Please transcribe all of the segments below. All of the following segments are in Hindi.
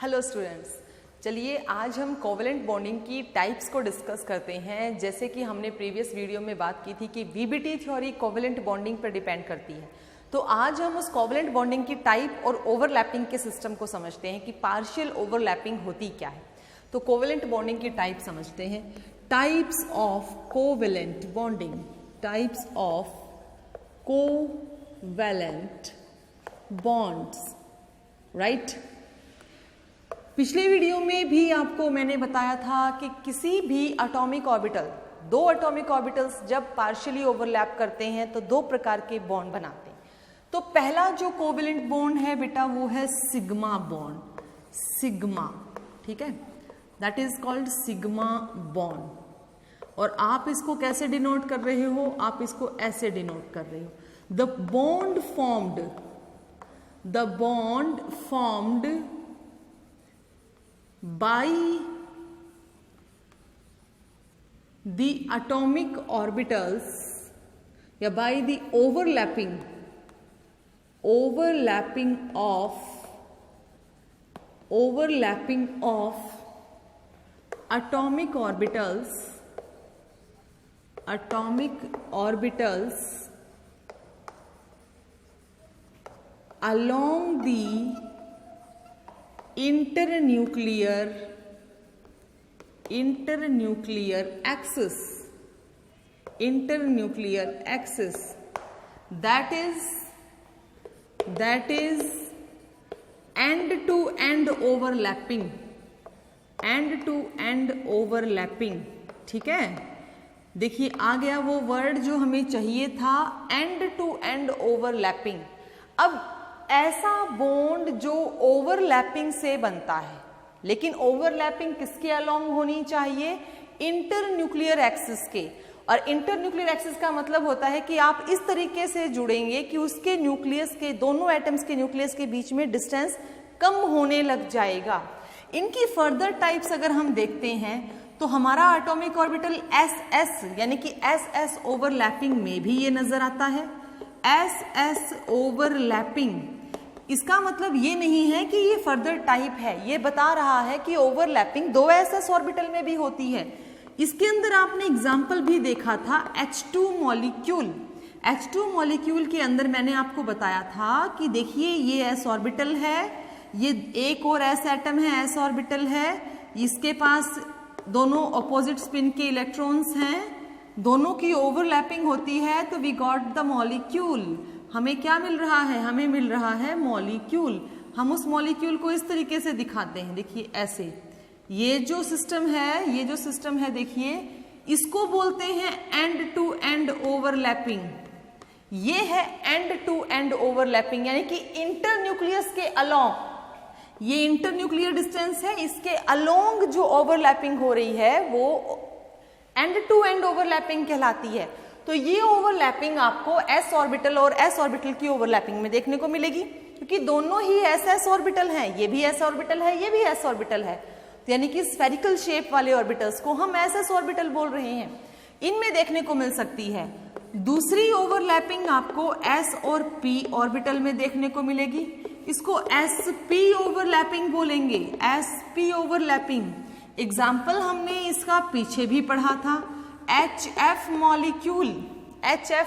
हेलो स्टूडेंट्स, चलिए आज हम कोवेलेंट बॉन्डिंग की टाइप्स को डिस्कस करते हैं। जैसे कि हमने प्रीवियस वीडियो में बात की थी कि वीबीटी थ्योरी कोवेलेंट बॉन्डिंग पर डिपेंड करती है, तो आज हम उस कोवेलेंट बॉन्डिंग की टाइप और ओवरलैपिंग के सिस्टम को समझते हैं कि पार्शियल ओवरलैपिंग होती क्या है। तो कोवेलेंट बॉन्डिंग की टाइप समझते हैं। Types of covalent bonding, types of covalent bonds, right. पिछले वीडियो में भी आपको मैंने बताया था कि किसी भी एटॉमिक ऑर्बिटल, दो एटॉमिक ऑर्बिटल्स जब पार्शियली ओवरलैप करते हैं तो दो प्रकार के बॉन्ड बनाते हैं। तो पहला जो कोवेलेंट बॉन्ड है बेटा वो है सिग्मा बॉन्ड, सिग्मा, ठीक है, that is called sigma bond. और आप इसको कैसे डिनोट कर रहे हो? आप इसको ऐसे डिनोट कर रहे हो, the bond formed by the atomic orbitals या by the overlapping of atomic orbitals along the internuclear axis, that is end to end overlapping, ठीक है। देखिए आ गया वो वर्ड जो हमें चाहिए था, एंड टू एंड ओवरलैपिंग। अब ऐसा बॉन्ड जो ओवरलैपिंग से बनता है, लेकिन ओवरलैपिंग किसके अलोंग होनी चाहिए? इंटरन्यूक्लियर एक्सिस के। और इंटरन्यूक्लियर एक्सिस का मतलब होता है कि आप इस तरीके से जुड़ेंगे कि उसके न्यूक्लियस के, दोनों एटम्स के न्यूक्लियस के बीच में डिस्टेंस कम होने लग जाएगा। इनकी फर्दर टाइप्स अगर हम देखते हैं तो हमारा एटॉमिक ऑर्बिटल SS यानी कि SS ओवरलैपिंग में भी ये नजर आता है। SS ओवरलैपिंग, इसका मतलब ये नहीं है कि ये फर्दर टाइप है, ये बता रहा है कि ओवरलैपिंग दो SS ऑर्बिटल में भी होती है। इसके अंदर आपने एग्जाम्पल भी देखा था H2 मॉलिक्यूल। H2 मॉलिक्यूल के अंदर मैंने आपको बताया था कि देखिए ये S ऑर्बिटल है, ये एक और S एटम है, S ऑर्बिटल है, इसके पास दोनों ऑपोजिट स्पिन के इलेक्ट्रॉन्स हैं, दोनों की ओवरलैपिंग होती है, तो वी गॉट द मॉलिक्यूल। हमें क्या मिल रहा है? हमें मिल रहा है मॉलिक्यूल। हम उस मॉलिक्यूल को इस तरीके से दिखाते हैं, देखिए ऐसे। ये जो सिस्टम है देखिए, इसको बोलते हैं एंड टू एंड ओवरलैपिंग। ये है एंड टू एंड ओवरलैपिंग, यानी कि इंटरन्यूक्लियस के अलोंग, ये इंटरन्यूक्लियर डिस्टेंस है, इसके अलोंग जो ओवरलैपिंग हो रही है वो एंड टू एंड ओवरलैपिंग कहलाती है। तो ये ओवरलैपिंग आपको S ऑर्बिटल और S ऑर्बिटल की ओवरलैपिंग में देखने को मिलेगी, क्योंकि दोनों ही SS ऑर्बिटल हैं, ये भी S ऑर्बिटल है, ये भी S ऑर्बिटल है। तो यानी कि स्फेरिकल शेप वाले ऑर्बिटल्स को हम SS ऑर्बिटल बोल रहे हैं, इनमें देखने को मिल सकती है। दूसरी ओवरलैपिंग आपको S और P ऑर्बिटल में देखने को मिलेगी, इसको SP ओवरलैपिंग बोलेंगे, SP ओवरलैपिंग। एग्जाम्पल हमने इसका पीछे भी पढ़ा था, HF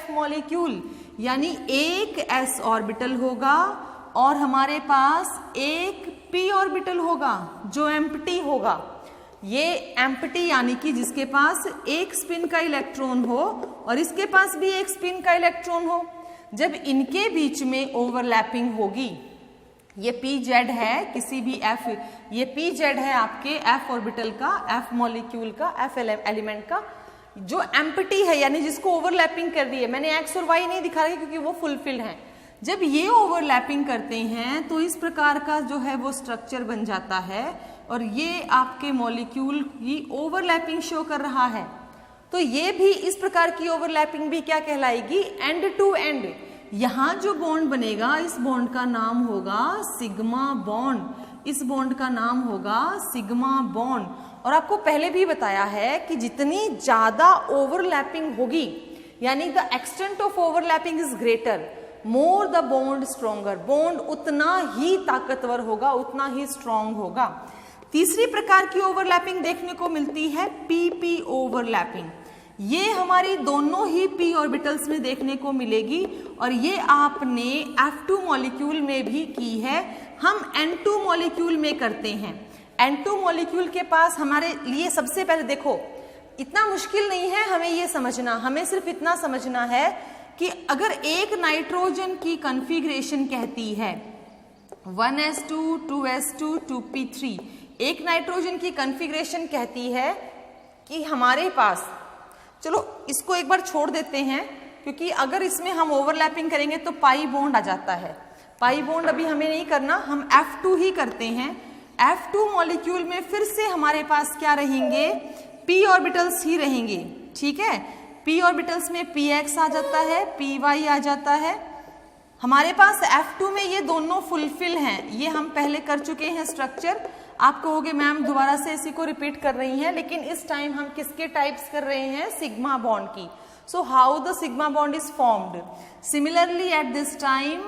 मॉलिक्यूल, यानी एक S ऑर्बिटल होगा और हमारे पास एक P ऑर्बिटल होगा जो एम्प्टी होगा। ये एम्प्टी यानी कि जिसके पास एक स्पिन का इलेक्ट्रॉन हो और इसके पास भी एक स्पिन का इलेक्ट्रॉन हो। जब इनके बीच में ओवरलैपिंग होगी, ये PZ है किसी भी F, ये PZ है आपके F ऑर्बिटल का, F मॉलिक्यूल का, F एलिमेंट का, जो एम्प्टी है यानी जिसको ओवरलैपिंग कर रही है। मैंने X और Y नहीं दिखा रही क्योंकि वो फुलफिल्ड हैं। जब ये ओवरलैपिंग करते हैं तो इस प्रकार का जो है वो स्ट्रक्चर बन जाता है और ये आपके मॉलिक्यूल की ओवरलैपिंग शो कर रहा है। तो ये भी इस प्रकार की ओवरलैपिंग भी क्या कहलाएगी? End to end. यहाँ जो बॉन्ड बनेगा इस बॉन्ड का नाम होगा सिग्मा बॉन्ड, इस बॉन्ड का नाम होगा सिग्मा बॉन्ड। और आपको पहले भी बताया है कि जितनी ज्यादा ओवरलैपिंग होगी, यानी the extent of overlapping is greater, more the bond stronger, bond उतना ही ताकतवर होगा, उतना ही स्ट्रॉन्ग होगा। तीसरी प्रकार की ओवरलैपिंग देखने को मिलती है पीपी ओवरलैपिंग। ये हमारी दोनों ही p ऑर्बिटल्स में देखने को मिलेगी और ये आपने F2 मॉलिक्यूल में भी की है, हम N2 मॉलिक्यूल में करते हैं। N2 मॉलिक्यूल के पास हमारे लिए सबसे पहले देखो, इतना मुश्किल नहीं है हमें ये समझना, हमें सिर्फ इतना समझना है कि अगर एक नाइट्रोजन की कॉन्फ़िगरेशन कहती है 1s2 2s2 2p3, एक नाइट्रोजन की कॉन्फ़िगरेशन कहती है कि हमारे पास, चलो इसको एक बार छोड़ देते हैं क्योंकि अगर इसमें हम ओवरलैपिंग करेंगे तो पाई बॉन्ड आ जाता है। पाई बॉन्ड अभी हमें नहीं करना, हम F2 ही करते हैं। F2 मॉलिक्यूल में फिर से हमारे पास क्या रहेंगे, p ऑर्बिटल्स ही रहेंगे, ठीक है। p ऑर्बिटल्स में px आ जाता है, py आ जाता है। हमारे पास F2 में ये दोनों फुलफिल हैं, ये हम पहले कर चुके हैं स्ट्रक्चर। आप कहोगे मैम दोबारा से इसी को रिपीट कर रही हैं, लेकिन इस टाइम हम किसके टाइप्स कर रहे हैं, सिग्मा बॉन्ड की। So how the sigma bond is formed? Similarly, at this time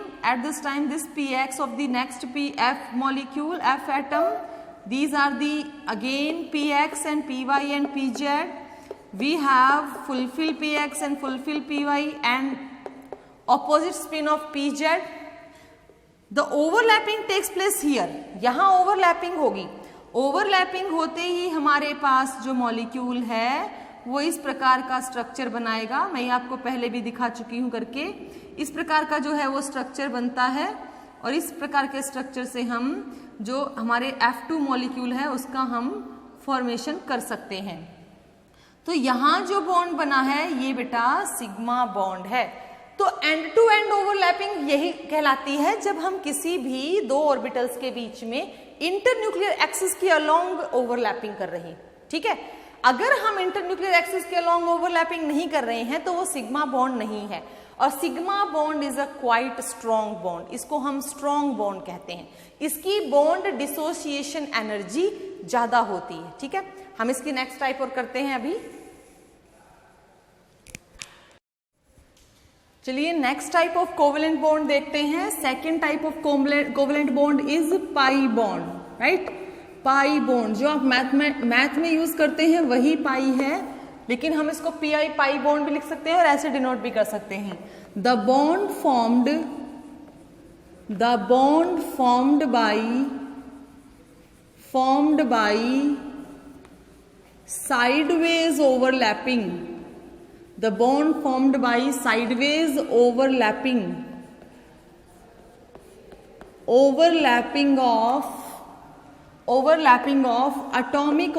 this px of the next pf molecule, f atom, these are the again px and py and pz. We have fulfill px and fulfill py and opposite spin of pz. The overlapping takes place here. यहाँ overlapping होगी। overlapping होते ही हमारे पास जो मॉलिक्यूल है वो इस प्रकार का स्ट्रक्चर बनाएगा। मैं ये आपको पहले भी दिखा चुकी हूँ करके। इस प्रकार का जो है वो स्ट्रक्चर बनता है और इस प्रकार के स्ट्रक्चर से हम जो हमारे F2 मॉलिक्यूल है उसका हम फॉर्मेशन कर सकते हैं। तो यहाँ जो बॉन्ड बना है ये बेटा सिग्मा बॉन्ड है। तो एंड टू एंड ओवरलैपिंग यही कहलाती है जब हम किसी भी दो ऑर्बिटल्स के बीच में इंटरन्यूक्लियर एक्सिस के अलोंग ओवरलैपिंग कर रहे हैं, ठीक है। अगर हम इंटरन्यूक्लियर एक्सिस के अलोंग ओवरलैपिंग नहीं कर रहे हैं तो वो सिग्मा बॉन्ड नहीं है। और sigma bond is a quite strong bond, इसको हम स्ट्रॉन्ग बॉन्ड कहते हैं। इसकी बॉन्ड डिसोसिएशन एनर्जी ज्यादा होती है, ठीक है। हम इसकी नेक्स्ट टाइप और करते हैं अभी। चलिए next type of covalent bond देखते हैं। Second type of covalent bond is pi bond, right. Pi bond जो आप मैथ में यूज करते हैं वही पाई है, लेकिन हम इसको पीआई पाई बॉन्ड भी लिख सकते हैं और ऐसे डिनोट भी कर सकते हैं। The bond formed by sideways overlapping, the bond formed by sideways overlapping of atomic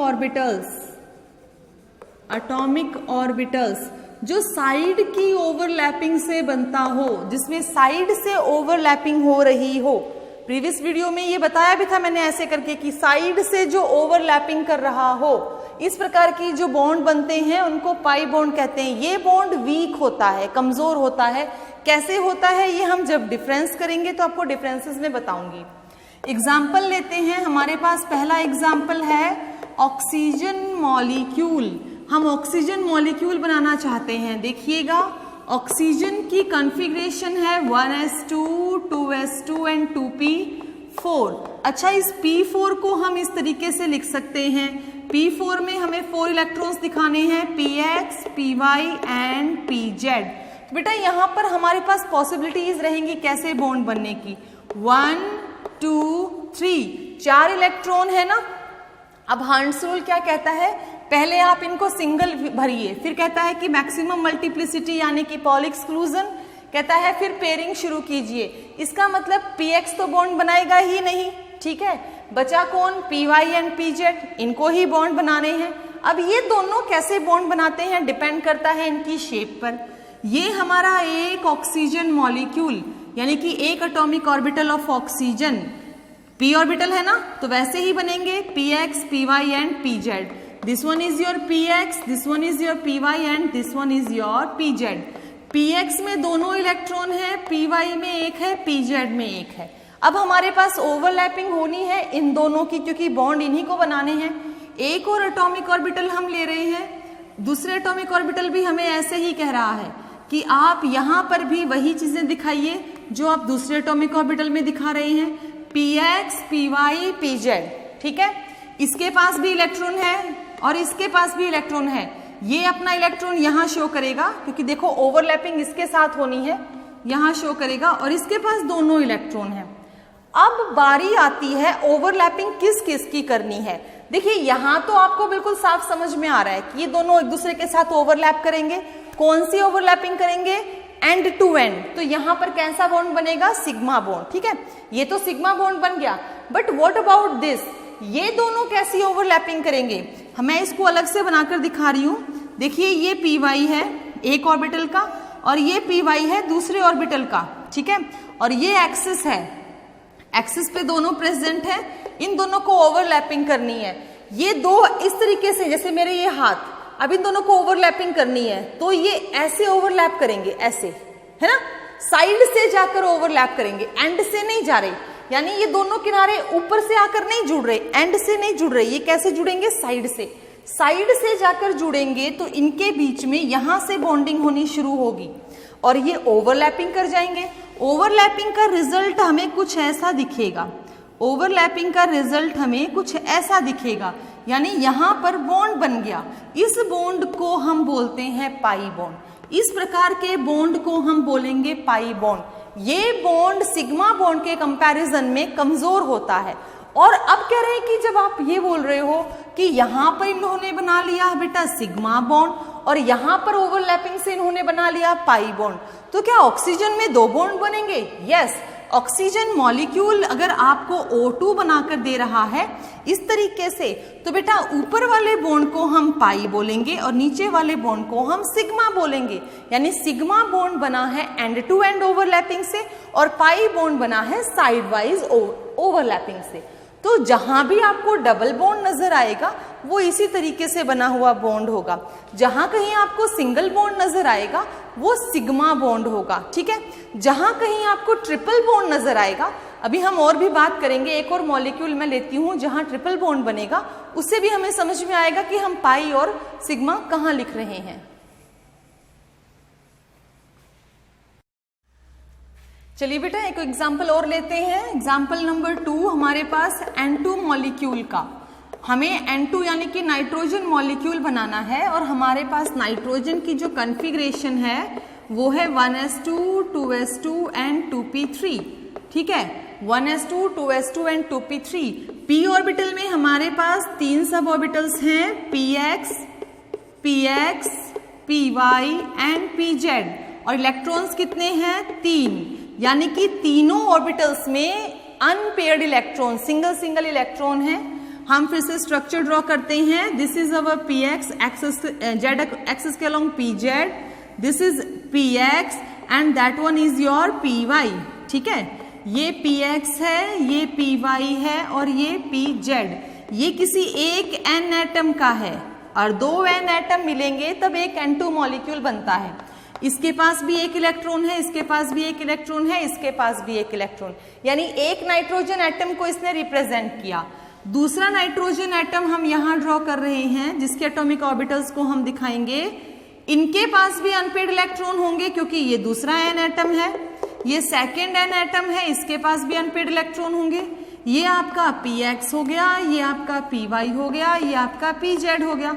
orbitals जो साइड की ओवरलैपिंग से बनता हो, जिसमें साइड से ओवरलैपिंग हो रही हो। प्रीवियस वीडियो में ये बताया भी था मैंने ऐसे करके कि साइड से जो ओवरलैपिंग कर रहा हो, इस प्रकार की जो बॉन्ड बनते हैं उनको पाई बॉन्ड कहते हैं। ये बॉन्ड वीक होता है, कमजोर होता है। कैसे होता है ये हम जब डिफरेंस करेंगे तो आपको डिफरेंसेस में बताऊंगी। एग्जाम्पल लेते हैं। हमारे पास पहला एग्जाम्पल है ऑक्सीजन मॉलिक्यूल। हम ऑक्सीजन मॉलिक्यूल बनाना चाहते हैं। देखिएगा ऑक्सीजन की कॉन्फ़िगरेशन है 1s2 2s2 एंड 2p4। अच्छा, इस p4 को हम इस तरीके से लिख सकते हैं। p4 में हमें 4 इलेक्ट्रॉन्स दिखाने हैं, px py एंड pz। तो बेटा यहाँ पर हमारे पास पॉसिबिलिटीज रहेंगी कैसे बॉन्ड बनने की। 1 2 3 4 इलेक्ट्रॉन है ना। अब हर्ट्ज रूल क्या कहता है, पहले आप इनको सिंगल भरिए, फिर कहता है कि मैक्सिमम मल्टीप्लिसिटी यानी कि पॉल एक्सक्लूजन, कहता है फिर पेयरिंग शुरू कीजिए। इसका मतलब px तो बॉन्ड बनाएगा ही नहीं, ठीक है। बचा कौन, py एंड pz, इनको ही बॉन्ड बनाने हैं। अब ये दोनों कैसे बॉन्ड बनाते हैं डिपेंड करता है इनकी शेप पर। ये हमारा एक ऑक्सीजन मॉलिक्यूल यानी कि एक atomic orbital of oxygen, p orbital है ना, तो वैसे ही बनेंगे px py and pz। This one is your px, this one is your py and this one is your pz। px में दोनों इलेक्ट्रॉन है, py में एक है, pz में एक है। अब हमारे पास ओवरलैपिंग होनी है इन दोनों की, क्योंकि बॉन्ड इन्हीं को बनाने हैं। एक और एटॉमिक ऑर्बिटल हम ले रहे हैं, दूसरे एटॉमिक ऑर्बिटल भी हमें ऐसे ही कह रहा है कि आप यहाँ पर भी वही चीजें दिखाइए जो आप दूसरे एटॉमिक ऑर्बिटल में दिखा रहे हैं, px, py, pz, ठीक है। इसके पास भी इलेक्ट्रॉन है और इसके पास भी इलेक्ट्रॉन है। ये अपना इलेक्ट्रॉन यहाँ शो करेगा क्योंकि देखो ओवरलैपिंग इसके साथ होनी है, यहाँ शो करेगा और इसके पास दोनों इलेक्ट्रॉन है। अब बारी आती है ओवरलैपिंग किस किस की करनी है। देखिए यहाँ तो आपको बिल्कुल साफ समझ में आ रहा है कि ये दोनों एक दूसरे के साथ ओवरलैप करेंगे। कौन सी ओवरलैपिंग करेंगे? End to end. तो यहाँ पर कैसा बॉन्ड बनेगा? सिग्मा बॉन्ड, ठीक है। ये तो सिग्मा बॉन्ड बन गया, बट व्हाट अबाउट दिस? ये दोनों कैसी ओवरलैपिंग करेंगे? मैं इसको अलग से बनाकर दिखा रही हूँ। देखिए ये py है एक ऑर्बिटल का और ये py है दूसरे ऑर्बिटल का, ठीक है। और ये एक्सिस है, एक्सिस पे दोनों प्रेजेंट है, इन दोनों को ओवरलैपिंग करनी है। ये दो इस तरीके से, जैसे मेरे ये हाथ, अब इन दोनों को ओवरलैपिंग करनी है तो ये ऐसे ओवरलैप करेंगे, ऐसे, है ना, साइड से जाकर ओवरलैप करेंगे, एंड से नहीं जा रहे। यानी ये दोनों किनारे ऊपर से आकर नहीं जुड़ रहे, एंड से नहीं जुड़ रहे, ये कैसे जुड़ेंगे? साइड से। साइड से जाकर जुड़ेंगे तो इनके बीच में यहां से बॉन्डिंग होनी शुरू होगी और ये ओवरलैपिंग कर जाएंगे। ओवरलैपिंग का रिजल्ट हमें कुछ ऐसा दिखेगा, ओवरलैपिंग का रिजल्ट हमें कुछ ऐसा दिखेगा, यानी यहां पर बॉन्ड बन गया। इस बॉन्ड को हम बोलते हैं पाई बॉन्ड। इस प्रकार के बॉन्ड को हम बोलेंगे पाई बॉन्ड। ये बॉन्ड सिग्मा बॉन्ड के कंपैरिजन में कमजोर होता है। और अब कह रहे हैं कि जब आप ये बोल रहे हो कि यहाँ पर इन्होंने बना लिया बेटा सिग्मा बॉन्ड और यहाँ पर ओवरलैपिंग से इन्होंने बना लिया पाई बॉन्ड, तो क्या ऑक्सीजन में दो बॉन्ड बनेंगे? यस, ऑक्सीजन मॉलिक्यूल अगर आपको O2 बनाकर दे रहा है इस तरीके से, तो बेटा ऊपर वाले बॉन्ड को हम पाई बोलेंगे और नीचे वाले बॉन्ड को हम सिग्मा बोलेंगे। यानी सिग्मा बॉन्ड बना है एंड टू एंड ओवरलैपिंग से और पाई बॉन्ड बना है साइड वाइज ओवरलैपिंग से। तो जहां भी आपको डबल बॉन्ड नजर आएगा वो इसी तरीके से बना हुआ बॉन्ड होगा। जहां कहीं आपको सिंगल बॉन्ड नजर आएगा वो सिग्मा बॉन्ड होगा, ठीक है। जहां कहीं आपको ट्रिपल बॉन्ड नजर आएगा, अभी हम और भी बात करेंगे, एक और मॉलिक्यूल मैं लेती हूं जहां ट्रिपल बॉन्ड बनेगा, उससे भी हमें समझ में आएगा कि हम पाई और सिग्मा कहां लिख रहे हैं। चलिए बेटा एक एग्जाम्पल और लेते हैं। एग्जाम्पल नंबर 2 हमारे पास N2 मॉलिक्यूल का। हमें N2 यानी कि नाइट्रोजन मॉलिक्यूल बनाना है और हमारे पास नाइट्रोजन की जो कॉन्फ़िगरेशन है वो है 1s2, 2s2 एंड 2p3, ठीक है। 1s2, 2s2 and 2p3। p orbital में हमारे पास 3 सब ऑर्बिटल्स हैं, px, px, py and pz। और इलेक्ट्रॉन्स कितने हैं? 3। यानी कि तीनों ऑर्बिटल्स में unpaired electron, single single electron है। हम फिर से स्ट्रक्चर ड्रॉ करते हैं। This is our px, z axis के along pz, this is px and that one is your py, ठीक है। ये px है, ये py है और ये pz। ये किसी एक n एटम का है और 2 n एटम मिलेंगे तब एक N2 मॉलिक्यूल बनता है। इसके पास भी एक इलेक्ट्रॉन है, इसके पास भी एक इलेक्ट्रॉन है, इसके पास भी एक इलेक्ट्रॉन, यानी एक नाइट्रोजन एटम को इसने रिप्रेजेंट किया। दूसरा नाइट्रोजन एटम हम यहां ड्रॉ कर रहे हैं जिसके एटॉमिक ऑर्बिटल्स को हम दिखाएंगे। इनके पास भी अनपेयर्ड इलेक्ट्रॉन होंगे क्योंकि ये दूसरा n एटम है, ये सेकेंड n एटम है, इसके पास भी अनपेयर्ड इलेक्ट्रॉन होंगे। ये आपका px हो गया, ये आपका py हो गया, ये आपका pz हो गया।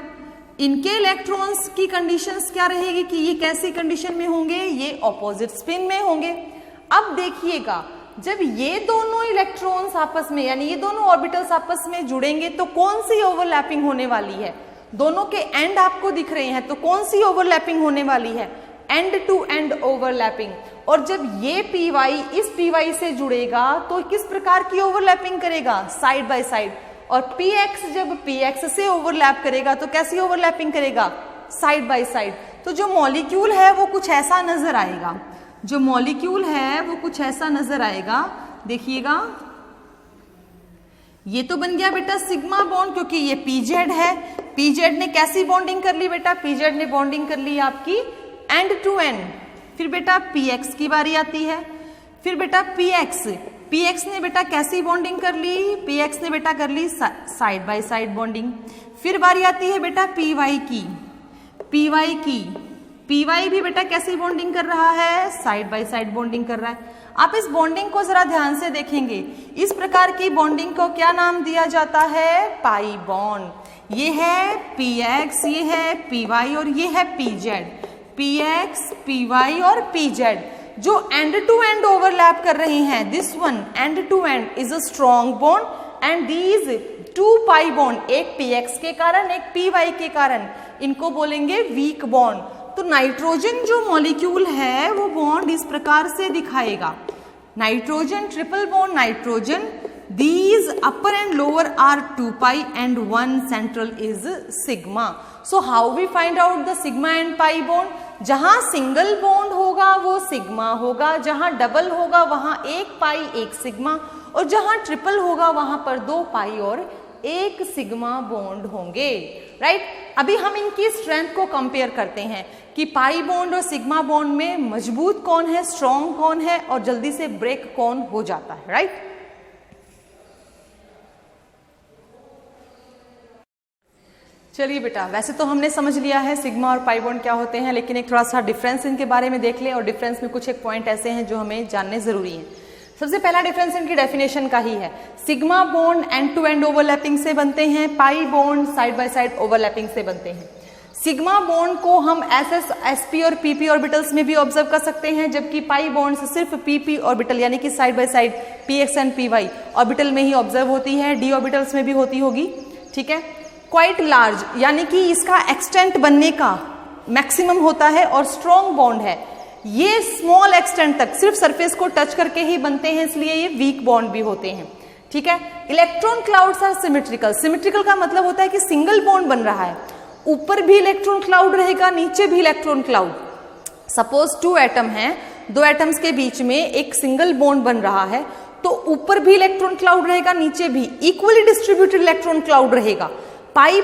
इनके इलेक्ट्रॉन्स की कंडीशंस क्या रहेगी कि ये कैसी कंडीशन में होंगे? ये ऑपोजिट स्पिन में होंगे। अब देखिएगा जब ये दोनों इलेक्ट्रॉन्स आपस में यानी ये दोनों ऑर्बिटल्स आपस में जुड़ेंगे तो कौन सी ओवरलैपिंग होने वाली है? दोनों के एंड आपको दिख रहे हैं तो कौन सी ओवरलैपिंग होने वाली है? End to end overlapping. और जब ये py इस py से जुड़ेगा तो किस प्रकार की ओवरलैपिंग करेगा? Side by side. और px जब px से ओवरलैप करेगा तो कैसी ओवरलैपिंग करेगा? Side by side. तो जो मॉलिक्यूल है वो कुछ ऐसा नजर आएगा, जो मॉलिक्यूल है वो कुछ ऐसा नजर आएगा। देखिएगा ये तो बन गया बेटा सिग्मा बॉन्ड क्योंकि ये pz है। pz ने कैसी बॉन्डिंग कर ली बेटा? pz ने बॉन्डिंग कर ली आपकी एंड टू एंड। फिर बेटा px की बारी आती है। फिर बेटा px ने बेटा कैसी बॉन्डिंग कर ली? px ने बेटा कर ली साइड बाय साइड बॉन्डिंग। फिर बारी आती है बेटा py की। py भी बेटा कैसी बॉन्डिंग कर रहा है, साइड बाय साइड बॉन्डिंग कर रहा है। आप इस बॉन्डिंग को जरा ध्यान से देखेंगे, इस प्रकार की बॉन्डिंग को क्या नाम दिया जाता है, पाई बॉन्ड। ये है px, ये है py और ये है pz। px, py और pz जो एंड टू एंड ओवरलैप कर रही हैं, this one end to end is a strong bond and these two pi bond, एक px के कारण एक py के कारण, इनको बोलेंगे वीक बॉन्ड। तो नाइट्रोजन जो मॉलिक्यूल है वो बॉन्ड इस प्रकार से दिखाएगा, nitrogen triple bond nitrogen, these upper and lower are 2 pi and one central is sigma. So how we find out the sigma and pi bond? जहां सिंगल बॉन्ड होगा वो सिग्मा होगा, जहां डबल होगा वहां एक पाई एक सिग्मा, और जहां ट्रिपल होगा वहां पर 2 पाई और एक सिग्मा बॉन्ड होंगे, राइट। अभी हम इनकी स्ट्रेंथ को कंपेयर करते हैं कि पाई बॉन्ड और सिग्मा बॉन्ड में मजबूत कौन है, स्ट्रॉन्ग कौन है और जल्दी से ब्रेक कौन हो जाता है, राइट। चलिए बेटा, वैसे तो हमने समझ लिया है सिग्मा और पाई बॉन्ड क्या होते हैं, लेकिन एक थोड़ा सा डिफरेंस इनके बारे में देख ले, और डिफरेंस में कुछ एक पॉइंट ऐसे हैं जो हमें जानने जरूरी हैं। सबसे पहला डिफरेंस इनकी डेफिनेशन का ही है, sigma bond end to end overlapping से बनते हैं, pi bond side by side overlapping से बनते हैं। सिग्मा बॉन्ड को हम एसएस, एसपी और पीपी ऑर्बिटल्स में भी ऑब्जर्व कर सकते हैं, जबकि पाई बॉन्ड से सिर्फ पीपी ऑर्बिटल यानी कि side by side PX and PY orbital में ही ऑब्जर्व होती है, डी ऑर्बिटल्स में भी होती होगी, ठीक है। क्वाइट लार्ज यानी कि इसका एक्सटेंट बनने का मैक्सिमम होता है, और स्ट्रॉन्ग बॉन्ड है, ये स्मॉल एक्सटेंट तक सिर्फ सरफेस को टच करके ही बनते हैं, इसलिए ये वीक बॉन्ड भी होते हैं, ठीक है। Electron clouds are symmetrical, symmetrical का मतलब होता है कि सिंगल बॉन्ड बन रहा है, ऊपर भी इलेक्ट्रॉन क्लाउड रहेगा, नीचे भी इलेक्ट्रॉन क्लाउड। सपोज 2 एटम हैं, 2 एटम्स के बीच में एक सिंगल बॉन्ड बन रहा है, तो ऊपर भी इलेक्ट्रॉन क्लाउड रहेगा, नीचे भी इक्वली डिस्ट्रीब्यूटेड इलेक्ट्रॉन क्लाउड रहेगा। पाई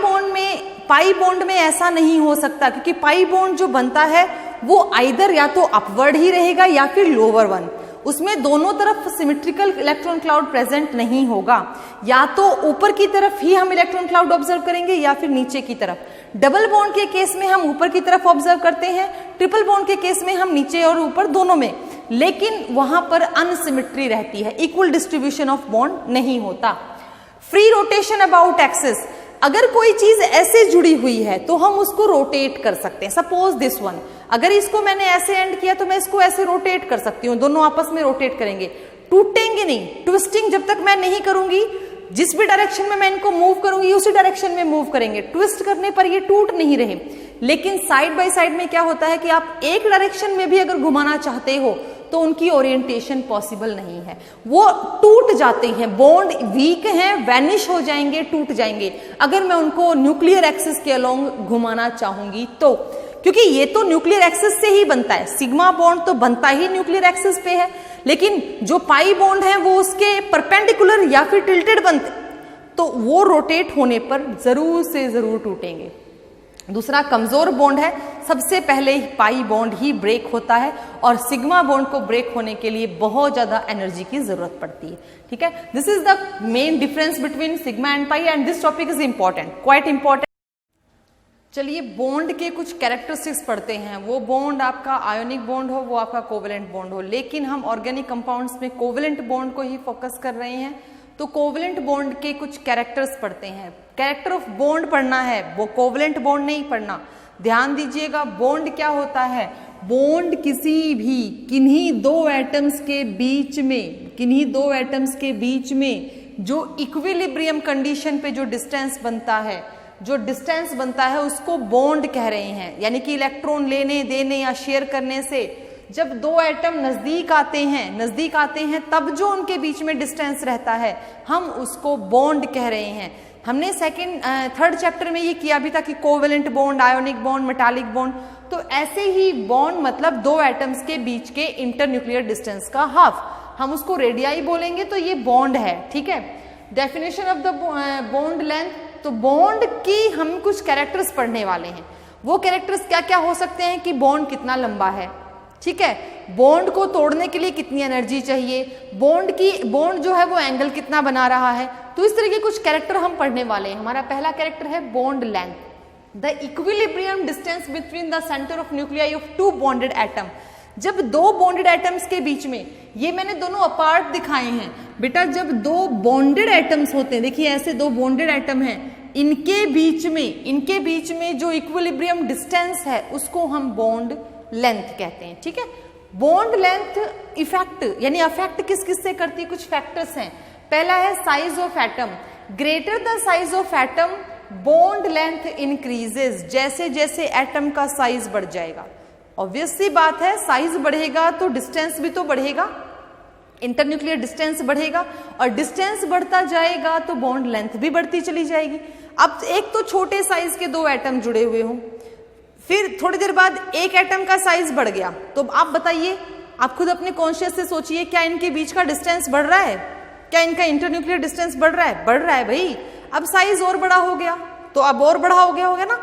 बॉन्ड में ऐसा नहीं हो सकता, क्योंकि पाई बॉन्ड जो बनता है वो आइदर या तो अपवर्ड ही रहेगा या फिर लोअर वन, उसमें दोनों तरफ सिमेट्रिकल इलेक्ट्रॉन क्लाउड प्रेजेंट नहीं होगा, या तो ऊपर की तरफ ही हम इलेक्ट्रॉन क्लाउड ऑब्जर्व करेंगे या फिर नीचे की तरफ। डबल बॉन्ड के केस में हम ऊपर की तरफ ऑब्जर्व करते हैं, ट्रिपल बॉन्ड के केस में हम नीचे और ऊपर दोनों में, लेकिन वहां पर अनसिमेट्री रहती है, इक्वल डिस्ट्रीब्यूशन ऑफ बॉन्ड नहीं होता। फ्री रोटेशन अबाउट एक्सिस, अगर कोई चीज ऐसे जुड़ी हुई है तो हम उसको रोटेट कर सकते हैं। सपोज दिस वन, अगर इसको मैंने ऐसे एंड किया तो मैं इसको ऐसे रोटेट कर सकती हूँ, दोनों आपस में रोटेट करेंगे, टूटेंगे नहीं। ट्विस्टिंग जब तक मैं नहीं करूंगी, जिस भी डायरेक्शन में मैं इनको मूव करूंगी उसी डायरेक्शन में मूव करेंगे, ट्विस्ट करने पर ये टूट नहीं रहे। लेकिन साइड बाय साइड में क्या होता है कि आप एक डायरेक्शन में भी अगर घुमाना चाहते हो तो उनकी ओरिएंटेशन पॉसिबल नहीं है, वो टूट जाते हैं, बॉन्ड वीक हैं, वैनिश हो जाएंगे, टूट जाएंगे अगर मैं उनको न्यूक्लियर एक्सिस के अलोंग घुमाना चाहूंगी तो, क्योंकि ये तो न्यूक्लियर एक्सिस से ही बनता है, सिग्मा बॉन्ड तो बनता ही न्यूक्लियर एक्सिस पे है, लेकिन जो पाई बॉन्ड है वो उसके परपेंडिकुलर या फिर टिल्टेड बनते, तो वो रोटेट होने पर जरूर से जरूर टूटेंगे। दूसरा कमजोर बॉन्ड है, सबसे पहले पाई बॉन्ड ही ब्रेक होता है, और सिग्मा बॉन्ड को ब्रेक होने के लिए बहुत ज्यादा एनर्जी की जरूरत पड़ती है, ठीक है। This is the main difference between sigma and pi, and this topic is important, quite important. चलिए बॉन्ड के कुछ कैरेक्टरिस्टिक्स पढ़ते हैं। वो बॉन्ड आपका आयोनिक बॉन्ड हो, वो आपका कोवेलेंट बॉन्ड हो, लेकिन हम ऑर्गेनिक कंपाउंड्स में कोवेलेंट बॉन्ड को ही फोकस कर रहे हैं, तो कोवेलेंट बॉन्ड के कुछ कैरेक्टर्स पढ़ते हैं। कैरेक्टर ऑफ बॉन्ड पढ़ना है, वो कोवेलेंट बॉन्ड नहीं पढ़ना। ध्यान दीजिएगा, बॉन्ड क्या होता है, बॉन्ड किसी भी किन्हीं दो एटम्स के बीच में जो इक्विलिब्रियम कंडीशन पे जो डिस्टेंस बनता है उसको बॉन्ड कह रहे हैं। यानी कि इलेक्ट्रॉन लेने देने या शेयर करने से जब दो एटम नजदीक आते हैं तब जो उनके बीच में डिस्टेंस रहता है हम उसको बॉन्ड कह रहे हैं। हमने थर्ड चैप्टर में ये किया भी था कि covalent bond, ionic bond, metallic bond. तो ऐसे ही बॉन्ड मतलब दो एटम्स के बीच के इंटरन्यूक्लियर डिस्टेंस का हाफ, हम उसको रेडियाई बोलेंगे, तो ये बॉन्ड है, ठीक है। Definition of the bond length, तो बॉन्ड की हम कुछ कैरेक्टर्स पढ़ने वाले हैं। वो कैरेक्टर्स क्या क्या हो सकते हैं कि बॉन्ड कितना लंबा है, ठीक है, बॉन्ड को तोड़ने के लिए कितनी एनर्जी चाहिए, बॉन्ड जो है वो एंगल कितना बना रहा है। तो इस तरह के कुछ कैरेक्टर हम पढ़ने वाले हैं। हमारा पहला कैरेक्टर है bond length. The equilibrium distance between the centre of nuclei of two bonded atom. जब दो बॉन्डेड एटम्स के बीच में, ये मैंने दोनों अपार्ट दिखाए हैं बेटा, जब दो बॉन्डेड एटम्स होते हैं, देखिए ऐसे दो बॉन्डेड एटम हैं, इनके बीच में जो इक्विलिब्रियम डिस्टेंस है उसको हम बॉन्ड लेंथ कहते हैं। ठीक है, बॉन्ड लेंथ इफेक्ट यानी अफेक्ट किस किस से करती है, कुछ फैक्टर्स हैं। पहला है size of atom. Greater the size of atom bond length increases. जैसे जैसे एटम का साइज बढ़ जाएगा, ऑब्वियस सी बात है, साइज बढ़ेगा तो डिस्टेंस भी तो बढ़ेगा, इंटरन्यूक्लियर डिस्टेंस बढ़ेगा, और डिस्टेंस बढ़ता जाएगा तो बॉन्ड लेंथ भी बढ़ती चली जाएगी। अब एक तो छोटे साइज के दो एटम जुड़े हुए हों, फिर थोड़ी देर बाद एक एटम का साइज बढ़ गया, तो आप बताइए, आप खुद अपने कॉन्शियस से सोचिए, क्या इनके बीच का डिस्टेंस बढ़ रहा है? क्या इनका इंटरन्यूक्लियर डिस्टेंस बढ़ रहा है? बढ़ रहा है भाई। अब साइज और बड़ा हो गया तो अब और बड़ा हो गया होगा ना,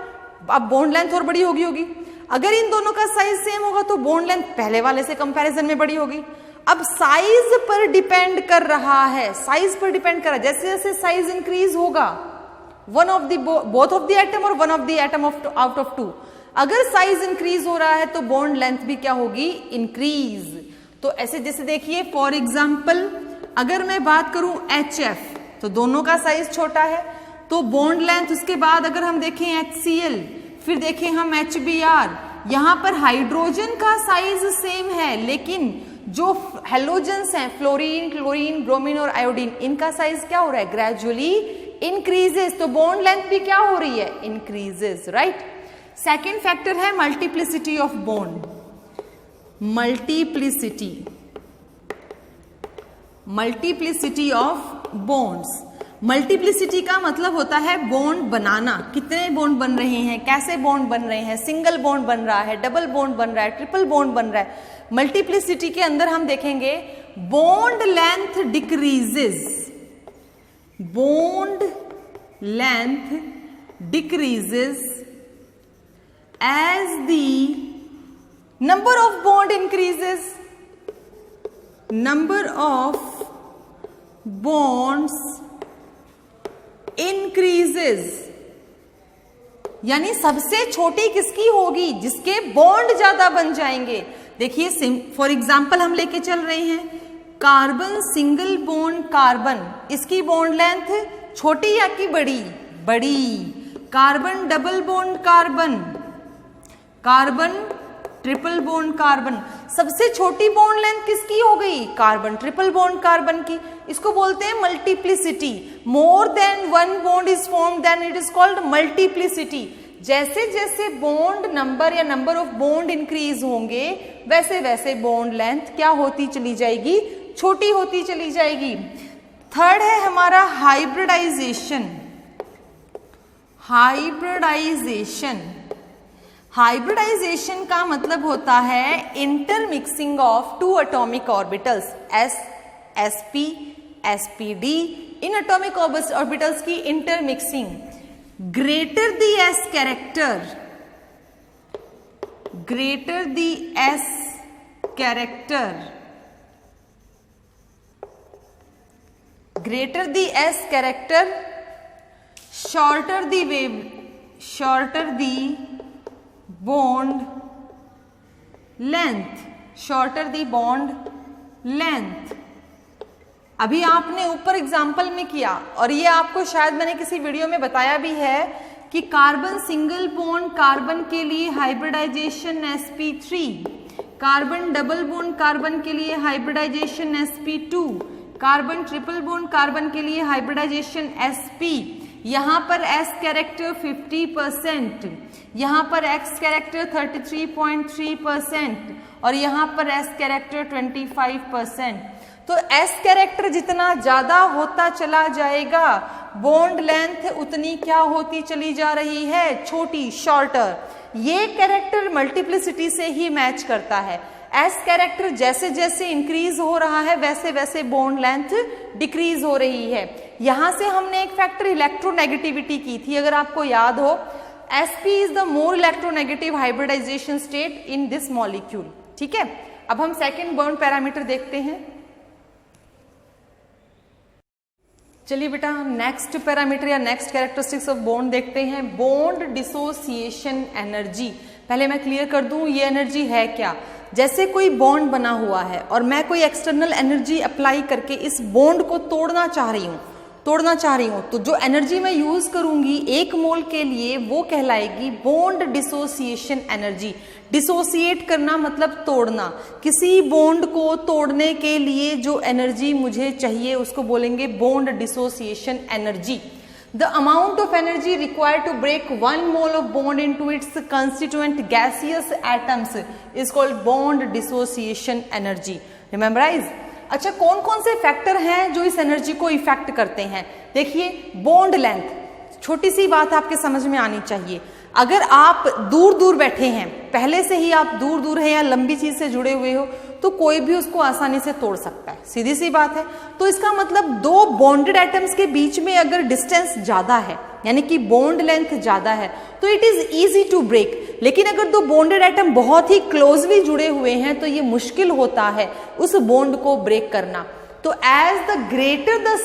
अब बॉन्ड लेंथ और बड़ी होगी। अगर इन दोनों का साइज सेम होगा तो बॉन्ड लेंथ पहले वाले से कंपैरिजन में बड़ी होगी। अब साइज पर डिपेंड कर रहा है, साइज पर डिपेंड कर रहा है, जैसे जैसे साइज इंक्रीज होगा, one of the both of the atom और one of the atom out of two, अगर साइज इंक्रीज हो रहा है तो बॉन्ड लेंथ भी क्या होगी? इंक्रीज। तो ऐसे जैसे देखिए, फॉर एग्जाम्पल अगर मैं बात करूं HF, तो दोनों का साइज छोटा है, तो बॉन्ड लेंथ, उसके बाद अगर हम देखें HCl, फिर देखें हम HBr, यहां पर हाइड्रोजन का साइज सेम है, लेकिन जो हेलोजेंस हैं, फ्लोरीन, क्लोरीन, ब्रोमीन और आयोडीन, इनका साइज क्या हो रहा है? Gradually increases. तो बॉन्ड लेंथ भी क्या हो रही है? Increases, right. सेकेंड फैक्टर है multiplicity of bond. Multiplicity of bonds. Multiplicity का मतलब होता है बॉन्ड बनाना, कितने बॉन्ड बन रहे हैं, कैसे बॉन्ड बन रहे हैं, सिंगल बॉन्ड बन रहा है, डबल बॉन्ड बन रहा है, ट्रिपल बॉन्ड बन रहा है। मल्टीप्लिसिटी के अंदर हम देखेंगे bond length decreases, bond length decreases as the number of bond increases, number of bonds increases, यानी सबसे छोटी किसकी होगी? जिसके बॉन्ड ज्यादा बन जाएंगे। देखिए फॉर एग्जाम्पल हम लेके चल रहे हैं कार्बन सिंगल बॉन्ड कार्बन, इसकी बॉन्ड लेंथ छोटी या की बड़ी? बड़ी। Carbon double bond carbon, carbon triple bond carbon, सबसे छोटी बॉन्ड लेंथ किसकी हो गई? कार्बन ट्रिपल बॉन्ड कार्बन की। इसको बोलते हैं multiplicity. More than one bond is formed then it is called multiplicity. जैसे जैसे बॉन्ड नंबर या नंबर ऑफ बॉन्ड इंक्रीज होंगे, वैसे वैसे बॉन्ड लेंथ क्या होती चली जाएगी? छोटी होती चली जाएगी। थर्ड है हमारा हाइब्रिडाइजेशन। हाइब्रिडाइजेशन का मतलब होता है intermixing of two atomic orbitals, sp sp_d, इन एटॉमिक ऑर्बिटल्स की intermixing. Greater the s character, greater the s character, greater the s character, shorter the wave, shorter the bond length, shorter the bond length। अभी आपने ऊपर एग्जाम्पल में किया, और ये आपको शायद मैंने किसी वीडियो में बताया भी है कि कार्बन सिंगल बॉन्ड कार्बन के लिए hybridization sp3, carbon double bond carbon के लिए hybridization sp2, carbon triple bond carbon के लिए हाइब्रिडाइजेशन sp। यहां पर s कैरेक्टर 50%, यहां पर x कैरेक्टर 33.3% और यहां पर s कैरेक्टर 25%। तो s कैरेक्टर जितना ज्यादा होता चला जाएगा, बॉन्ड लेंथ उतनी क्या होती चली जा रही है? छोटी, शॉर्टर। ये कैरेक्टर मल्टीप्लिसिटी से ही मैच करता है। s कैरेक्टर जैसे जैसे इंक्रीज हो रहा है, वैसे वैसे बॉन्ड लेंथ डिक्रीज हो रही है। यहां से हमने एक फैक्टर इलेक्ट्रोनेगेटिविटी की थी, अगर आपको याद हो, sp is the more electronegative hybridization state in this molecule. ठीक है, अब हम सेकेंड बॉन्ड पैरामीटर देखते हैं। चलिए बेटा नेक्स्ट पैरामीटर या नेक्स्ट कैरेक्टरिस्टिक्स ऑफ बॉन्ड देखते हैं, बॉन्ड डिसोसिएशन एनर्जी। पहले मैं क्लियर कर दूं ये एनर्जी है क्या। जैसे कोई बॉन्ड बना हुआ है और मैं कोई एक्सटर्नल एनर्जी अप्लाई करके इस बॉन्ड को तोड़ना चाह रही हूं, तो जो एनर्जी मैं यूज करूंगी 1 मोल के लिए वो कहलाएगी बॉन्ड डिसोसिएशन एनर्जी। डिसोसिएट करना मतलब तोड़ना, किसी बॉन्ड को तोड़ने के लिए जो एनर्जी मुझे चाहिए उसको बोलेंगे bond dissociation energy. The amount of energy required to break 1 mole of bond into its constituent gaseous atoms is called bond dissociation energy. Rememberize? अच्छा, कौन कौन से फैक्टर हैं जो इस एनर्जी को इफेक्ट करते हैं। देखिए बॉन्ड लेंथ, छोटी सी बात आपके समझ में आनी चाहिए। अगर आप दूर दूर बैठे हैं, पहले से ही आप दूर दूर हैं या लंबी चीज से जुड़े हुए हो, तो कोई भी उसको आसानी से तोड़ सकता है, सीधी सी बात है। तो इसका मतलब 2 बॉन्डेड एटम्स के बीच में अगर डिस्टेंस ज्यादा है, यानी कि बॉन्ड लेंथ ज्यादा है, तो it is easy to break. लेकिन अगर 2 बॉन्डेड एटम बहुत ही क्लोजली जुड़े हुए हैं तो ये मुश्किल होता है उस बॉन्ड को ब्रेक करना। तो as the greater the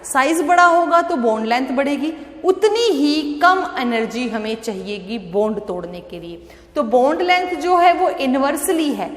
size बड़ा होगा तो बॉन्ड लेंथ बढ़ेगी, उतनी ही कम एनर्जी हमें चाहिएगी बॉन्ड तोड़ने के लिए। तो बॉन्ड लेंथ जो है वो इनवर्सली है,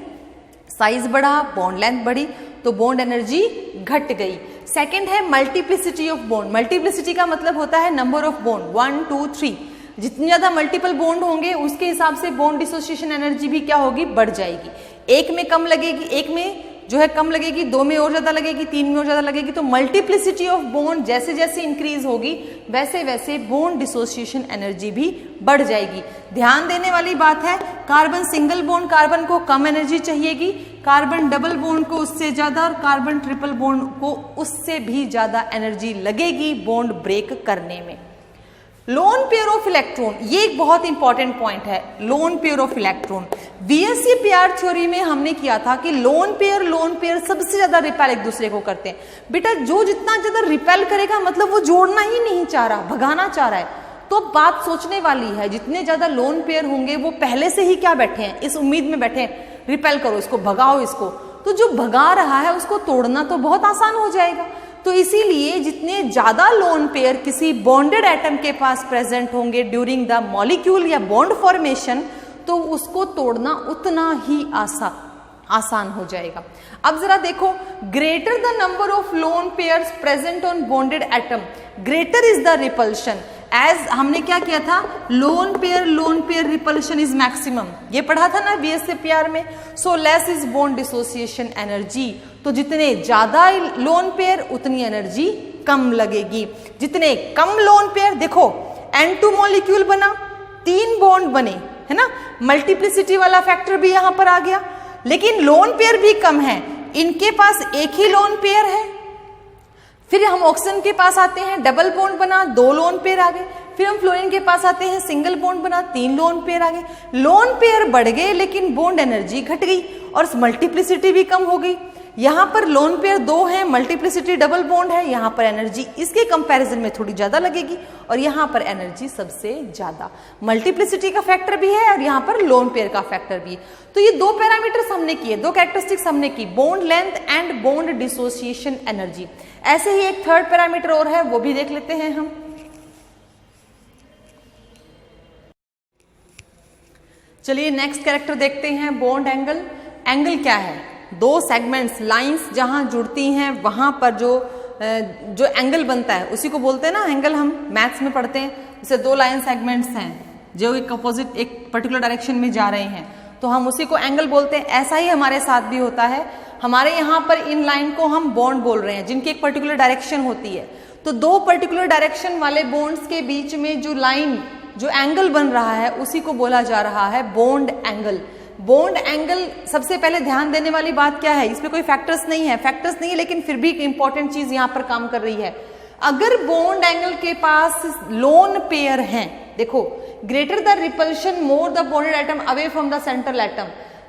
साइज बढ़ा बॉन्ड लेंथ बढ़ी तो बॉन्ड एनर्जी घट गई। सेकंड है मल्टीप्लिसिटी ऑफ बॉन्ड। मल्टीप्लिसिटी का मतलब होता है नंबर ऑफ बॉन्ड, 1 2 3। जितनी ज्यादा मल्टीपल बॉन्ड होंगे उसके हिसाब से बॉन्ड डिसोसिएशन एनर्जी भी क्या होगी, बढ़ जाएगी। एक में कम लगेगी, एक में जो है कम लगेगी, 2 में और ज्यादा लगेगी, 3 में और ज्यादा लगेगी। तो मल्टीप्लिसिटी ऑफ बॉन्ड जैसे जैसे इंक्रीज होगी वैसे वैसे बॉन्ड डिसोसिएशन एनर्जी भी बढ़ जाएगी। ध्यान देने वाली बात है, कार्बन सिंगल बॉन्ड कार्बन को कम एनर्जी चाहिएगी, कार्बन डबल बॉन्ड को उससे ज्यादा और कार्बन ट्रिपल बॉन्ड को उससे भी ज्यादा एनर्जी लगेगी बॉन्ड ब्रेक करने में। लोन पेयर ऑफ इलेक्ट्रॉन, ये एक बहुत इंपॉर्टेंट पॉइंट है, lone pair of electron. BSc PR theory में हमने किया था कि लोन पेयर सबसे ज्यादा रिपेल एक दूसरे को करते हैं। बेटा जो जितना ज्यादा रिपेल करेगा मतलब वो जोड़ना ही नहीं चाह रहा, भगाना चाह रहा है। तो बात सोचने वाली है, जितने ज्यादा लोन पेयर होंगे वो पहले से ही क्या बैठे हैं, इस उम्मीद में बैठे हैं रिपेल करो इसको, भगाओ इसको। तो जो भगा रहा है उसको तोड़ना तो बहुत आसान हो जाएगा। तो इसीलिए जितने ज्यादा लोन पेयर किसी बॉन्डेड एटम के पास प्रेजेंट होंगे ड्यूरिंग द मॉलिक्यूल या बॉन्ड फॉर्मेशन, तो उसको तोड़ना उतना ही आसान हो जाएगा। अब जरा देखो, greater the number of lone pairs present on bonded atom, greater is the repulsion. As हमने क्या किया था, lone pair repulsion is maximum, ये पढ़ा था ना बीएससीपीआर में। So less is bond dissociation energy. तो जितने ज्यादा लोन पेयर उतनी एनर्जी कम लगेगी। जितने कम लोन पेयर, देखो N2 मॉलिक्यूल बना, 3 बॉन्ड बने, है ना, मल्टीप्लिसिटी वाला फैक्टर भी यहां पर आ गया। लेकिन लोन पेयर भी कम है, इनके पास एक ही लोन पेयर है। फिर हम ऑक्सीजन के पास आते हैं, डबल बॉन्ड बना, 2 लोन पेयर आ गए। फिर हम फ्लोरीन के पास आते हैं, सिंगल बॉन्ड बना, 3 लोन पेयर आ गए। लोन पेयर बढ़ गए लेकिन बॉन्ड एनर्जी घट गई और मल्टीप्लिसिटी भी कम हो गई। यहां पर लोन पेयर 2 है, मल्टीप्लिसिटी डबल बॉन्ड है, यहां पर एनर्जी इसके कंपैरिजन में थोड़ी ज्यादा लगेगी और यहां पर एनर्जी सबसे ज्यादा। मल्टीप्लिसिटी का फैक्टर भी है और यहां पर लोन पेयर का फैक्टर भी है। तो ये 2 पैरामीटर्स हमने किए, 2 कैरेक्टरिस्टिक्स हमने की, bond length and bond dissociation energy. ऐसे ही एक थर्ड पैरामीटर और है, वो भी देख लेते हैं हम। चलिए नेक्स्ट कैरेक्टर देखते हैं, बॉन्ड एंगल। एंगल क्या है, 2 सेगमेंट्स लाइंस जहां जुड़ती हैं वहां पर जो एंगल बनता है उसी को बोलते हैं ना एंगल। हम मैथ्स में पढ़ते हैं, जैसे 2 लाइन सेगमेंट्स हैं जो एक अपोजिट एक पर्टिकुलर डायरेक्शन में जा रहे हैं तो हम उसी को एंगल बोलते हैं। ऐसा ही हमारे साथ भी होता है, हमारे यहाँ पर इन लाइन को हम बॉन्ड बोल रहे हैं जिनकी एक पर्टिकुलर डायरेक्शन होती है। तो 2 पर्टिकुलर डायरेक्शन वाले बॉन्ड्स के बीच में जो लाइन, जो एंगल बन रहा है उसी को बोला जा रहा है बॉन्ड एंगल। बॉन्ड एंगल, सबसे पहले ध्यान देने वाली बात क्या है, इसमें कोई फैक्टर्स नहीं है लेकिन फिर भी एक इंपॉर्टेंट चीज यहां पर काम कर रही है। अगर बॉन्ड एंगल के पास लोन पेयर हैं, देखो greater the repulsion more the bonded atom away from the central atom,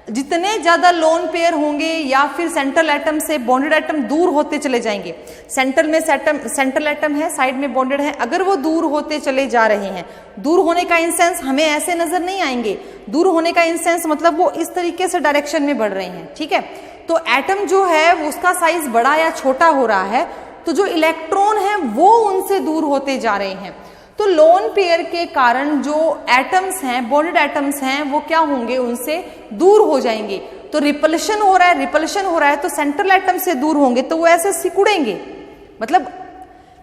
जितने ज्यादा लोन पेयर होंगे या फिर सेंट्रल एटम से बॉन्डेड एटम दूर होते चले जाएंगे। सेंटर में सेंट्रल एटम है, साइड में बॉन्डेड है, अगर वो दूर होते चले जा रहे हैं, दूर होने का इंसेंस हमें ऐसे नजर नहीं आएंगे, दूर होने का इंसेंस मतलब वो इस तरीके से डायरेक्शन में बढ़ रहे हैं, ठीक है। तो एटम जो है उसका साइज बड़ा या छोटा हो रहा है तो जो इलेक्ट्रॉन है वो उनसे दूर होते जा रहे हैं। तो लोन पेयर के कारण जो एटम्स हैं, बॉन्डेड एटम्स हैं, वो क्या होंगे, उनसे दूर हो जाएंगे। तो रिपल्शन हो रहा है तो सेंट्रल एटम से दूर होंगे तो वो ऐसे सिकुड़ेंगे। मतलब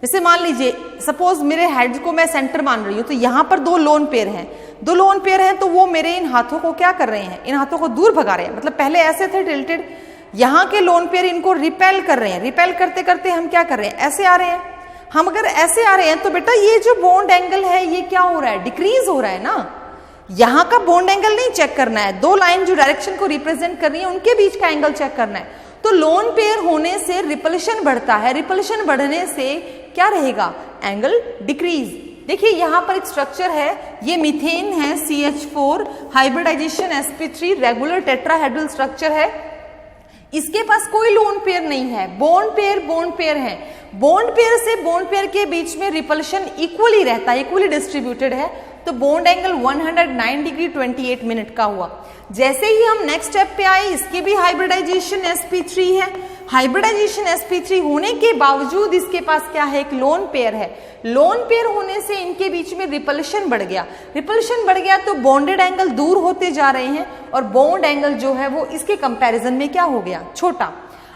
जैसे मान लीजिए सपोज मेरे हेड को मैं सेंटर मान रही हूं, तो यहां पर दो लोन पेयर हैं, तो वो मेरे इन हाथों को क्या कर रहे हैं, इन हाथों को दूर भगा रहे हैं। मतलब पहले ऐसे थे टिल्टेड, यहाँ के लोन पेयर इनको रिपेल कर रहे हैं। रिपेल करते करते हम क्या कर रहे हैं, ऐसे आ रहे हैं। हम अगर ऐसे आ रहे हैं तो बेटा ये जो बॉन्ड एंगल है ये क्या हो रहा है, डिक्रीज हो रहा है ना। यहाँ का बॉन्ड एंगल नहीं चेक करना है, दो लाइन जो डायरेक्शन को रिप्रेजेंट कर रही है उनके बीच का एंगल चेक करना है। तो लोन पेयर होने से रिपल्शन बढ़ता है, रिपल्शन बढ़ने से क्या रहेगा, एंगल डिक्रीज। देखिए यहाँ पर एक स्ट्रक्चर है, ये मीथेन है CH4, hybridisation sp3, regular tetrahedral structure है। इसके पास कोई लोन पेयर नहीं है, बॉन्ड पेयर है। बॉन्ड पेयर से बॉन्ड पेयर के बीच में रिपल्शन इक्वली रहता है, इक्वली डिस्ट्रीब्यूटेड है। तो बॉन्ड एंगल 109 डिग्री 28 मिनट का हुआ। जैसे ही हम नेक्स्ट स्टेप पे आए, इसके भी हाइब्रिडाइजेशन sp3 है। हाइब्रिडाइजेशन sp3 होने के बावजूद इसके पास क्या है, एक लोन पेयर है। लोन पेयर होने से इनके बीच में रिपल्शन बढ़ गया तो बॉन्डेड एंगल दूर होते जा रहे हैं और बॉन्ड एंगल जो है वो इसके कंपैरिजन में क्या हो गया, छोटा।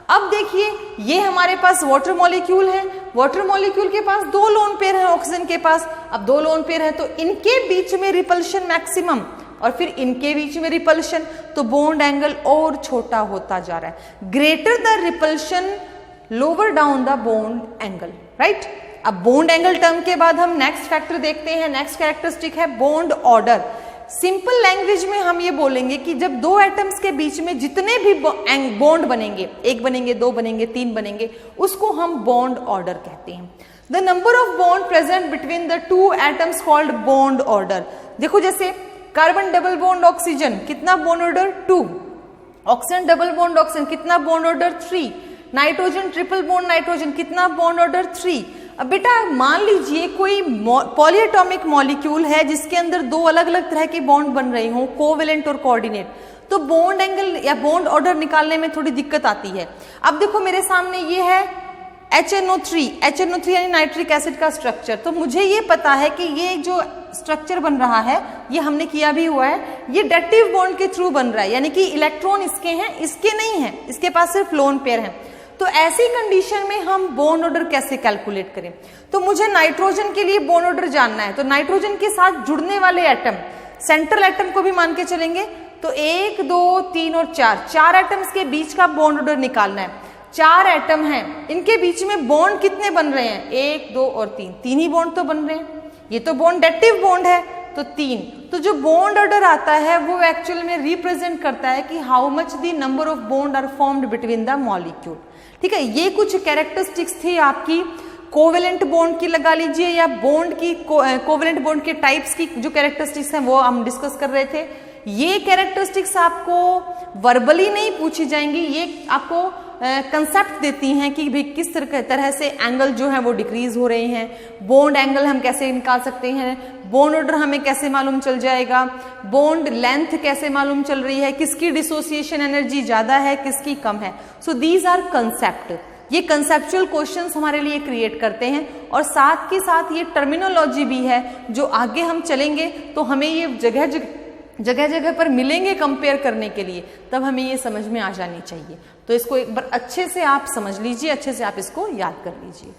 अब देखिए ये हमारे पास वाटर मॉलिक्यूल है, वाटर मॉलिक्यूल के पास दो लोन पेयर है ऑक्सीजन के पास। अब दो लोन पेयर है तो इनके बीच में रिपल्शन मैक्सिमम और फिर इनके बीच में रिपल्शन, तो बॉन्ड एंगल और छोटा होता जा रहा है। Greater the repulsion lower down the bond angle, right. अब बॉन्ड एंगल टर्म के बाद हम नेक्स्ट फैक्टर देखते हैं, नेक्स्ट कैरेक्टरिस्टिक है बॉन्ड ऑर्डर। सिंपल लैंग्वेज में हम ये बोलेंगे कि जब दो एटम्स के बीच में जितने भी बॉन्ड बनेंगे, एक बनेंगे, दो बनेंगे, तीन बनेंगे, उसको हम बॉन्ड ऑर्डर कहते हैं। The number of bond present between the two atoms called bond order. देखो जैसे कार्बन डबल बॉन्ड ऑक्सीजन, कितना bond order 2, oxygen double bond oxygen, कितना bond order 3, nitrogen triple bond nitrogen, कितना बॉन्ड ऑर्डर 3। अब बेटा मान लीजिए कोई पॉलीएटॉमिक मॉलिक्यूल है जिसके अंदर दो अलग अलग तरह के बॉन्ड बन रहे हों, कोवेलेंट और कोऑर्डिनेट, तो बॉन्ड एंगल या बॉन्ड ऑर्डर निकालने में थोड़ी दिक्कत आती है। अब देखो मेरे सामने ये है HNO3 यानी नाइट्रिक एसिड का स्ट्रक्चर। तो मुझे ये पता है कि ये जो स्ट्रक्चर बन रहा है, ये हमने किया भी हुआ है, ये डेक्टिव बॉन्ड के थ्रू बन रहा है, यानी कि इलेक्ट्रॉन इसके हैं, इसके नहीं है, इसके पास सिर्फ लोन पेयर है। तो ऐसी कंडीशन में हम बॉन्ड ऑर्डर कैसे कैलकुलेट करें, तो मुझे नाइट्रोजन के लिए बॉन्ड ऑर्डर जानना है। तो नाइट्रोजन के साथ जुड़ने वाले एटम, सेंट्रल एटम को भी मान के चलेंगे, तो 1, 2, 3 और 4 एटम्स के बीच का बॉन्ड ऑर्डर निकालना है। 4 एटम हैं, इनके बीच में बॉन्ड कितने बन रहे हैं, 1, 2 और 3, 3 ही बॉन्ड तो बन रहे हैं। ये तो बॉन्डेटिव बॉन्ड है तो 3। तो जो बॉन्ड ऑर्डर आता है वो एक्चुअल में रिप्रेजेंट करता है कि how much the number of bond are formed between the molecule. ठीक है, ये कुछ कैरेक्टरिस्टिक्स थी आपकी कोवेलेंट बॉन्ड की, लगा लीजिए, या बॉन्ड की कोवेलेंट बॉन्ड के टाइप्स की जो कैरेक्टरिस्टिक्स हैं वो हम डिस्कस कर रहे थे। ये कैरेक्टरिस्टिक्स आपको वर्बली नहीं पूछी जाएंगी, ये आपको कंसेप्ट देती हैं कि भाई किस तरह से एंगल जो है वो डिक्रीज हो रहे हैं, बॉन्ड एंगल हम कैसे निकाल सकते हैं, बॉन्ड ऑर्डर हमें कैसे मालूम चल जाएगा, बॉन्ड लेंथ कैसे मालूम चल रही है, किसकी डिसोसिएशन एनर्जी ज्यादा है, किसकी कम है। So these are concept. ये कंसेप्चुअल क्वेश्चंस हमारे लिए क्रिएट करते हैं और साथ के साथ ये टर्मिनोलॉजी भी है जो आगे हम चलेंगे तो हमें ये जगह जगह पर मिलेंगे कंपेयर करने के लिए, तब हमें ये समझ में आ जानी चाहिए। तो इसको एक बार अच्छे से आप समझ लीजिए, अच्छे से आप इसको याद कर लीजिए।